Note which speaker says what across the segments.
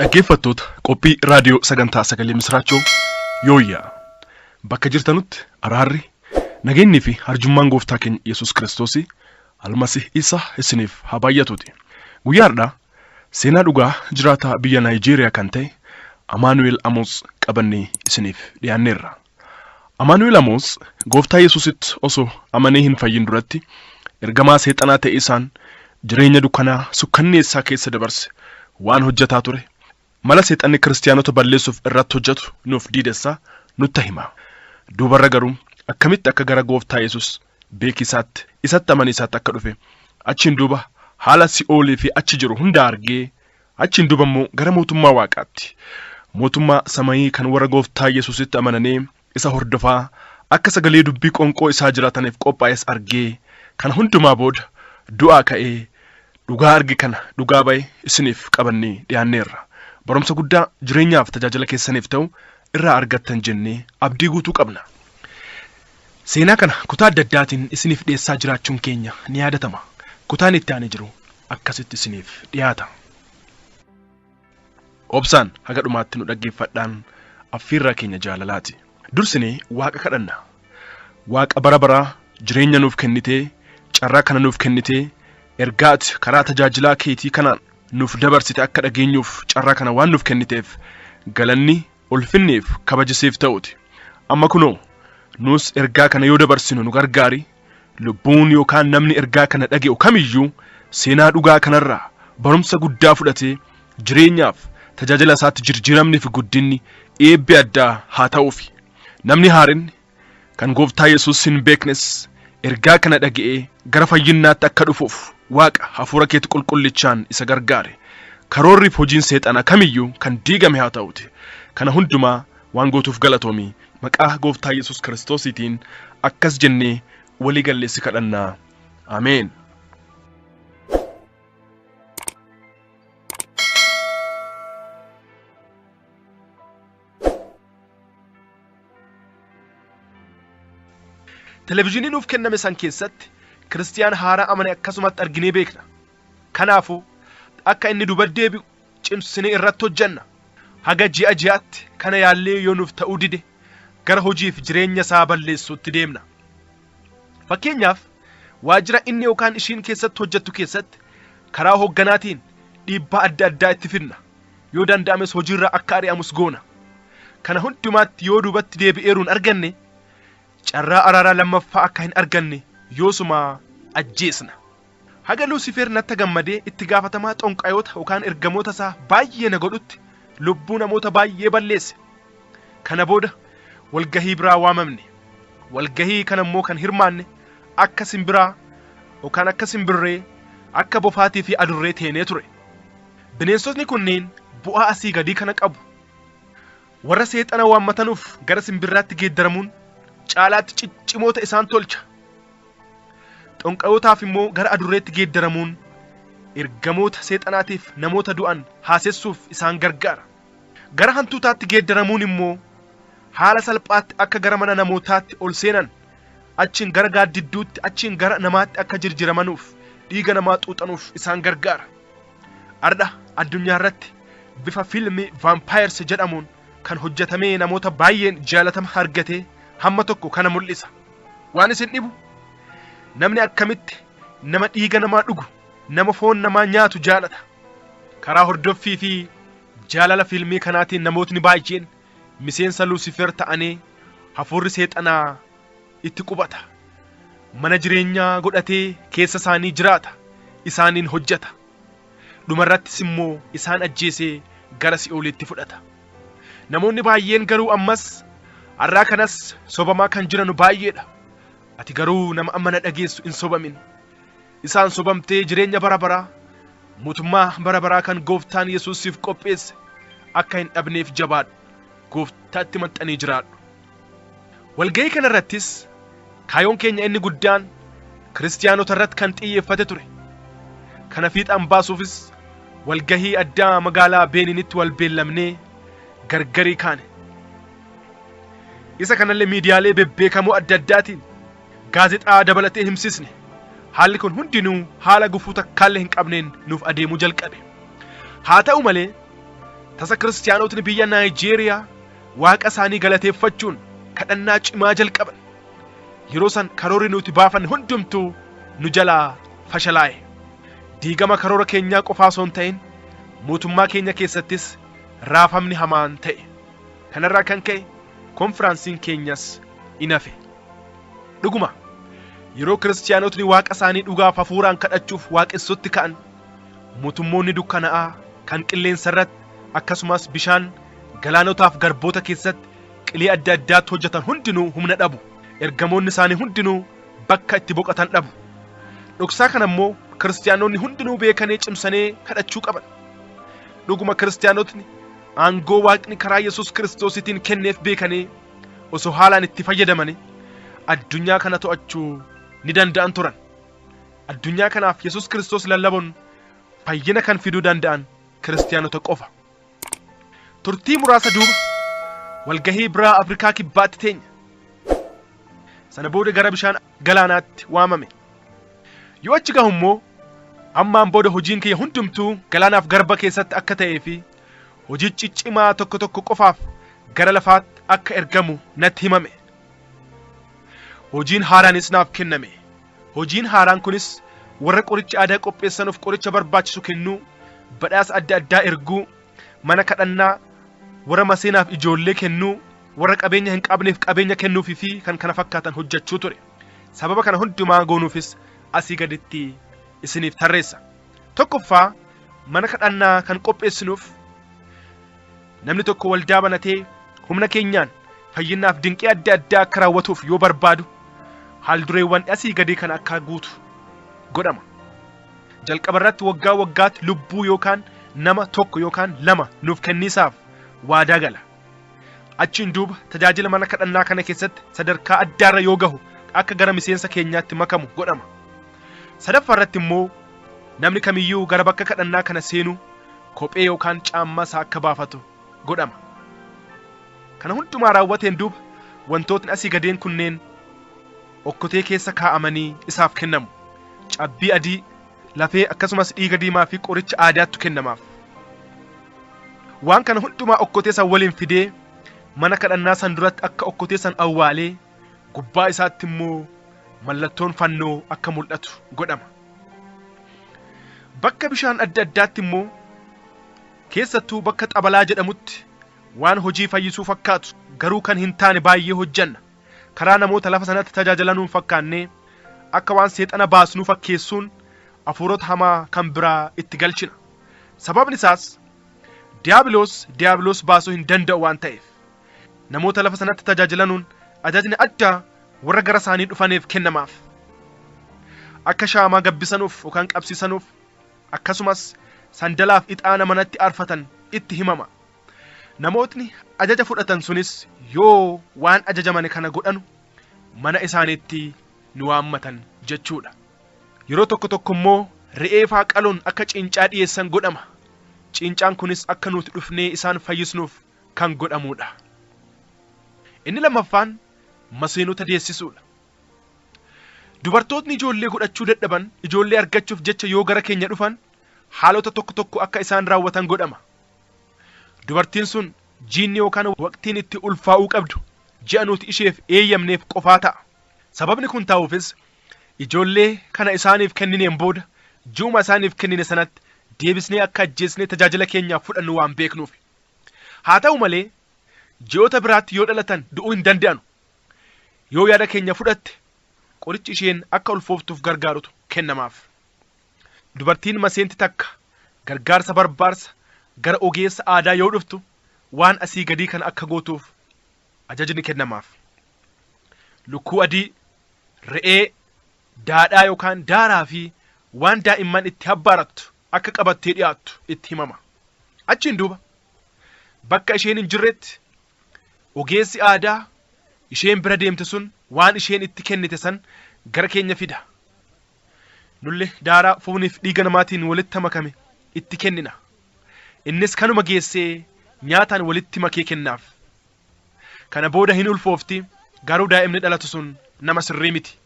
Speaker 1: Dhaggeeffattoota qophii raadiyoo sagantaa sagalee misraachoo yooyyaa bakka jirtanutti araarri nageenyi fi arjummaan gooftaa keenya Yesuus Kiristoos almasih isa isiniif haa baay'atuuti. Guyyaadhaa seenaa dhugaa jiraataa biyya Naayijeeriyaa kan ta'e Emmanuel Amos qabannee isiniif dhiyaanneerra. Emmanuel Amos gooftaa Yesuusitti osoo amanee hin fayyin duratti ergamaa seexanaa ta'e isaan jireenya dukkanaa sukkanneessaa keessa dabarse waan hojjetaa ture. Mala seexanni kiristaanota balleessuuf irratti hojjetu nuuf diidessaa nutti hima. Duubarra garuu akkamitti akka gara gooftaa Yesuus beekisaatti isatti amaniisaatti akka dhufe achiin duuba haala si'oolii fi achi jiru hunda argee achiin duuba immoo gara mootummaa waaqaatti mootummaa samayii kan warra gooftaa Yesuusitti amananii isa hordofaa akka sagalee dubbii qonqoo isaa jiraataniif qophaa'es argee kan hundumaa booda du'aa ka'ee dhugaa arge kana dhugaa ba'e isiniif qabannee dhiyaanneerra. Barumsa guddaa jireenyaaf tajaajila keessaniif ta'u irraa argattan jennee abdii guutuu qabna. Seenaa kana kutaa adda addaatiin isiniif dhiyeessaa jiraachuun keenya ni yaadatama. Kutaan itti aanee jiru akkasitti isiniif dhiyaata. Obsaan haga dhumaatti nu dhaggeeffadhaan affeerraa keenya jaalalaati. Dursinee Waaqa kadhanna. Waaqa bara baraa jireenya nuuf kennitee carraa kana nuuf kennitee ergaati karaa tajaajilaa keetii kanaan nuuf dabarsite akka dhageenyuuf carraa kana waan nuuf kenniteef galanni ulfinneef kabajiseef ta'uti. Amma kunoo nus ergaa kana yoo dabarsinu nu gargaari. Lubbuun yookaan namni ergaa kana dhage'u kamiyyuu seenaa dhugaa kanarraa barumsa guddaa fudhatee jireenyaaf tajaajila isaatti jijjiiramni fi guddinni eebbi addaa haa ta'uufi. Namni haarinni kan gooftaa Yesuus hin beeknes ergaa kana dhaga'ee gara fayyinnaatti akka dhufuuf Waaqa hafuura keetti qulqullichaan isa gargaare. Karoorriif hojiin seexanaa kamiyyuu kan diigame haa ta'uti. Kana hundumaa waan gootuuf galatoomii maqaa gooftaa Yesuus Kiristoosiitiin akkas jennee walii galleessi kadhannaa. Ameen. Televiziyoonii nuuf kenname san keessatti Kiristiyaan haaraa amane akkasumatti arginee beekna. Kanaafuu akka inni duba deebi'u cimsinee irratti hojjenna. Haga ji'a ji'aatti kana yaallee yoo nuuf ta'uu dide gara hojiif jireenya isaa balleessuutti deemna. Fakkeenyaaf waajjira inni yookaan ishiin keessatti hojjettu keessatti karaa hogganaatiin dhiibbaa adda addaa itti fidna. Yoo danda'ames hojiirraa akka ari'amus goona. Kana hundumaatti yoo dubatti deebi'eeruun arganne carraa araaraa lammaffaa akka hin arganne yoosuma ajjeesna. Haga Luusifer natti gammadee itti gaafatamaa xonqayoota yookaan ergamoota isaa baay'ee na godhutti lubbuu namoota baay'ee balleesse. Kana booda walgahii biraa waamamne. Walgahii kana immoo kan hirmaanne akka simbiraa yookaan akka simbirree akka bofaatii fi adurree teenee ture. Bineensotni kunneen bu'aa asii gadii kana qabu. Warra seexana waammatanuuf gara simbirraatti geeddaramuun caalaatti ciccimoota isaan tolcha. Xonqayootaaf immoo gara adurreetti geeddaramuun ergamoota seexanaatiif namoota du'an haasessuuf isaan gargaara. Gara hantuutaatti geeddaramuun immoo haala salphaatti akka gara mana namootaatti ol seenan achiin gara gaaddidduutti achiin gara namaatti akka jijjiiramanuuf dhiiga namaa xuuxanuuf isaan gargaara. Ardha addunyaa irratti bifa fiilmii vaampirees jedhamuun kan hojjetamee namoota baay'een jaalatama argatee hamma tokko kana mul'isa. Waan isin dhibu namni akkamitti nama dhiiga namaa dhugu nama foon namaa nyaatu jaalata. Karaa hordoffii fi jaalala fiilmii kanaatiin namootni baay'een miseensa Luusifer ta'anii hafuurri seexanaa itti qubata. Mana jireenyaa godhatee keessa isaanii jiraata. Isaaniin hojjeta. Dhumarrattis immoo isaan ajjeesee gara si'oolitti fudhata. Namoonni baay'een garuu ammas har'aa kanas sobamaa kan jiran baay'eedha. Ati garuu nama amma na dhageessu hin sobamin. Isaan sobamtee jireenya bara baraa mootummaa bara baraa kan gooftaan Yesuusiif qopheesse akka hin dhabneef jabaadhu. Gooftaatti maxxanii jiraadhu. Walgahii kana irrattis kaayoon keenya inni guddaan kiristaanota irratti kan xiyyeeffate ture. Kana fiixaan baasuufis walgahii addaa magaalaa Beeniinitti wal beellamnee gargarii kaane. Isa kanallee miidiyaalee bebbeekamoo adda addaatiin gaazexaa dabalatee himsisne. Haalli kun hundinuu haala gufuu takkaallee hin qabneen nuuf adeemuu jalqabe. Haa ta'u malee Tasa kiristaanotni biyya Naayijeeriyaa waaqa isaanii galateeffachuun kadhannaa cimaa jalqaban. Yeroo san karoorri nuti baafanne hundumtuu nu jalaa fashalaa'e. Diigama karoora keenyaa qofaa osoo hin ta'in mootummaa keenya keessattis raafamni hamaan ta'e. Kanarraa kan ka'e konfiraansiin keenyas in hafe. Dhuguma yeroo kiristaanotni waaqa isaanii dhugaaf hafuuraan kadhachuuf waaqessutti ka'an, mootummoonni dukkana'aa kan qilleensa irratti akkasumas bishaan galaanotaaf garboota keessatti qilee adda addaatti hojjetan hundinuu humna dhabu. Ergamoonni isaanii hundinuu bakka itti boqotan dhabu. Dhoksaa kana immoo kiristaanonni hundinuu beekanii cimsanii kadhachuu qaban. Dhuguma kiristaanotni aangoo waaqni karaa Yesuus Kiristoositiin kenneef beekanii osoo haalaan itti fayyadamanii addunyaa kana to'achuu ni danda'an turan. Addunyaa kanaaf Yesuus Kiristoos lallabuun fayyina kan fiduu danda'an kiristaanota qofa. Turtii muraasa duuba walgahii biraa Afrikaa kibbaatti teenya. Sana booda gara bishaan galaanaatti waamame. Yoo achi gahu immoo ammaan booda hojiin kiyya hundumtuu galaanaaf garba keessatti akka ta'ee fi hojii ciccimaa tokko tokko qofaaf gara lafaatti akka ergamu natti himame. Hojiin haaraanis naaf kenname. Hojiin haaraan kunis warra qoricha aadaa qopheessanuuf qoricha barbaachisu kennuu, badhaasa adda addaa erguu, mana kadhannaa, warra maseenaaf ijoollee kennuu, warra qabeenya hin qabneef qabeenya kennuufii fi kan kana fakkaatan hojjechuu ture. Sababa kana hundumaa goonuufis asii gaditti isiniif tarreessa. Tokkoffaa mana kadhannaa kan qopheessinuuf namni tokko waldaa banatee humna keenyaan fayyinaaf dinqii adda addaa akka raawwatuuf yoo barbaadu haaldureewwan asii gadii kan akka guutu godhama. Jalqaba irratti waggaa waggaatti lubbuu yookaan nama tokko yookaan lama nuuf kenniisaaf waadaa gala. Achiin duuba tajaajila mana kadhannaa kana keessatti sadarkaa addaarra yoo gahu akka gara miseensa keenyaatti makamu godhama. Sadaffaa irratti immoo namni kamiyyuu gara bakka kadhannaa kana seenu kophee yookaan caammaa isaa akka baafatu godhama. Kana hundumaa raawwateen duuba wantootni asii gadeen kunneen okkotee keessa kaa'amanii isaaf kennamu. Cabbii adii, lafee akkasumas dhiiga diimaa fi qoricha aadaatu kennamaaf. Waan kana hundumaa okkotee san waliin fidee mana kadhannaa san duratti akka okkotee san awwaalee gubbaa isaatti immoo mallattoon fannoo akka mul'atu godhama. Bakka bishaan adda addaatti immoo keessattuu bakka xabalaa jedhamutti waan hojii fayyisuu fakkaatu garuu kan hin taane baay'ee hojjanna. Karaa namoota lafa sanatti tajaajilanuu fakkaannee akka waan seexana baasnuu fakkeessuun hafuurota hamaa kan biraa itti galchina. Sababni isaas diiyaabiloos baasuu hin danda'u waan ta'eef. Namoota lafa sanatti tajaajilanuun ajajni addaa warra gara isaanii dhufaniif kennamaaf. Akka shaamaa gabbisanuuf yookaan qabsiisanuuf akkasumas sandalaaf ixaana manatti aarfatan itti himama. Namootni ajaja fudhatan sunis yoo waan ajajamane kana godhanu mana isaaniitti ni waammatan jechuudha. Yeroo tokko tokko immoo re'ee faa qaluun akka cincaa dhiyeessan godhama. Cincaan kunis akka nuti dhufnee isaan fayyisnuuf kan godhamudha. Inni lammaffaan maseenota deessisuudha. Dubartootni ijoollee godhachuu dadhaban ijoollee argachuuf jecha yoo gara keenya dhufan haalota tokko tokko akka isaan raawwatan godhama. Dubartiin sun jiinni yookaan waqtiin itti ulfaa'uu qabdu ji'a nuti isheef eeyyamneef qofaa ta'a. Sababni kun ta'uufis ijoollee kana isaaniif kennineen booda ji'uma isaaniif kennine sanatti deebisnee akka ajjeesnee tajaajila keenyaaf fudhannu waan beeknuuf. Haa ta'u malee ji'oota biraatti yoo dhalatan du'uu hin danda'anu. Yoo yaada keenya fudhatte qorichi isheen akka ulfooftuuf gargaarutu kennamaaf. Dubartiin maseenti takka gargaarsa barbaarsa gara ogeessa aadaa yoo dhuftu waan asii gadii kan akka gootuuf ajajni kennamaaf. Lukkuu adii, re'ee, daadhaa yookaan daaraa fi waan daa'imman itti habbaarattu akka qabattee dhiyaattu itti himama. Achiin duuba bakka isheen hin jirretti ogeessi aadaa isheen bira deemte sun waan isheen itti kennite san gara keenya fida. Nulli daaraa fooniif dhiiga namaatiin walitti makame itti kennina. Innis kanuma geessee nyaataan walitti makee kennaaf. Kana booda hin ulfoofti garuu daa'imni dhalatu sun nama sirrii miti.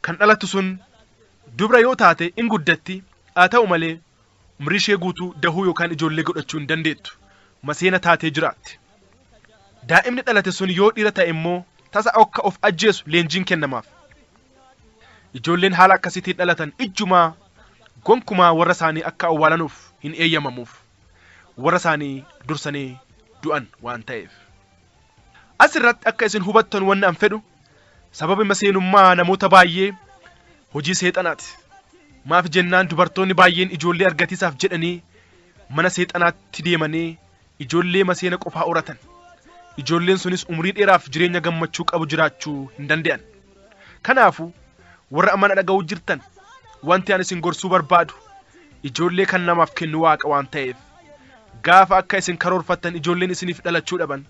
Speaker 1: Kan dhalatu sun dubra yoo taate in guddatti haa ta'u malee umrii ishee guutuu dahuu yookaan ijoollee godhachuu hin dandeettu. maseena taatee jiraatti. Daa'imni dhalate sun yoo dhiira ta'e immoo tasa akka of ajjeesu leenjiin kennamaaf. Ijoolleen haala akkasiitiin dhalatan ijjumaa gonkumaa warra isaanii akka awwaalanuuf hin eeyyamamuuf. Warra isaanii dursanii du'an waan ta'eef. Asirratti akka isin hubattan wanni an fedhu sababi maseenummaa namoota baay'ee hojii seexanaati. Maaf jennaan dubartoonni baay'een ijoollee argatiisaaf jedhanii mana seexanaatti deemanii ijoollee maseena qofaa horatan. Ijoolleen sunis umrii dheeraaf jireenya gammachuu qabu jiraachuu hin danda'an. Kanaafuu warra amana dhaga'uu jirtan wanti an isin gorsuu barbaadu ijoollee kan namaaf kennu Waaqa waan ta'eef gaafa akka isin karoorfattan ijoolleen isiniif dhalachuu dhaban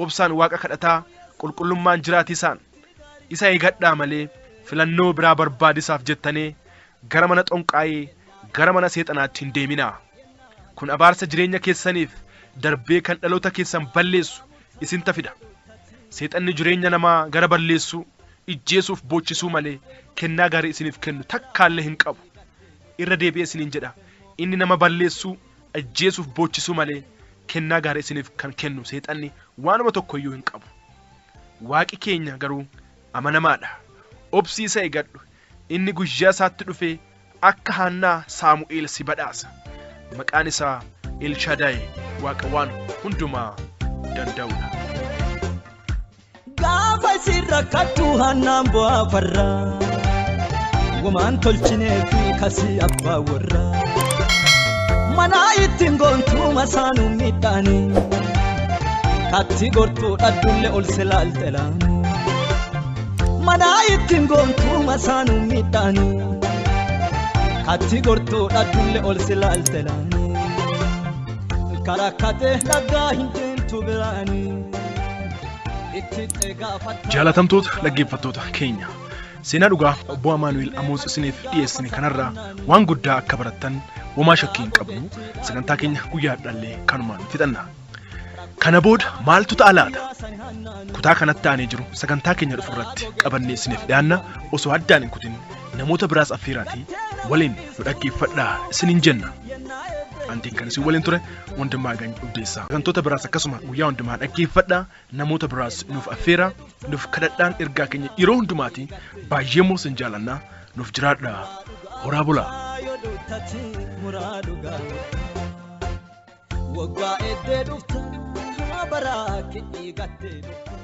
Speaker 1: obsaan Waaqa kadhataa qulqullummaan jiraatiisaan isa eegadhaa malee filannoo biraa barbaadisaaf jettanii gara mana xonqaayee gara mana seexanaatti hin deeminaa. Kun abaarsa jireenya keessaniif darbee kan dhaloota keessan balleessu isin tafida. Seexanni jireenya namaa gara balleessuu ijjeesuuf boochisuu malee kennaa gaarii isiniif kennu takkaallee hin qabu. Irra deebi'ee isiniin jedha inni nama balleessuu ajjeesuuf boochisuu malee kennaa gaarii isiniif kan kennu seexanni waanuma tokkoyyuu hin qabu. Waaqi keenya garuu amanamaadha. Obsiisa eegadhu. Inni guyyaa isaatti dhufee akka Haannaa Saamu'eel si badhaasa. Maqaan isaa Elshadaay Waaqa waan hundumaa danda'udha.
Speaker 2: Gaafa isin rakkattu Haannaan bu'aa farraa womaan tolchinee fi kasii abbaa warraa manaa ittiin goontuu masaanuu midhaanii katti gortuu dhaddulle ol silaaltelaanii manaa ittiin goontuu masaanuu midhaanii katti gortuu dhaddulle ol silaaltelaanii karakkatee laggaa hin deemtu biraanii.
Speaker 1: Jaalatamtoota dhaggeeffattoota keenya seenaa dhugaa obbo Emmanuel Amos isiniif dhiyeessine kanarraa waan guddaa akka barattan homaa shakkii hin qabnu. Sagantaa keenya guyyaa dhallee kanumaan fixanna. Kana booda maaltu ta'a laata? Kutaa kanatti aanee jiru sagantaa keenya dhufu irratti qabannee isiniif dhiyaanna. Osoo addaan hin kutin namoota biraas affeeraatii waliin nu dhaggeeffadhaa isiniin jenna. Antiin kan isin waliin ture Wandimmaa Gany Ubdeessaa. Sagantoota biraas akkasuma guyyaa hundumaa dhaggeeffadhaa. Namoota biraas nuuf affeeraa nuuf kadhadhaan ergaa keenya yeroo hundumaati baay'ee moo sin jaalannaa nuuf jiraadhaa. Horaa bulaa.
Speaker 2: Waggaa eddee dhuftaa baraa kee gattee dhuftaa.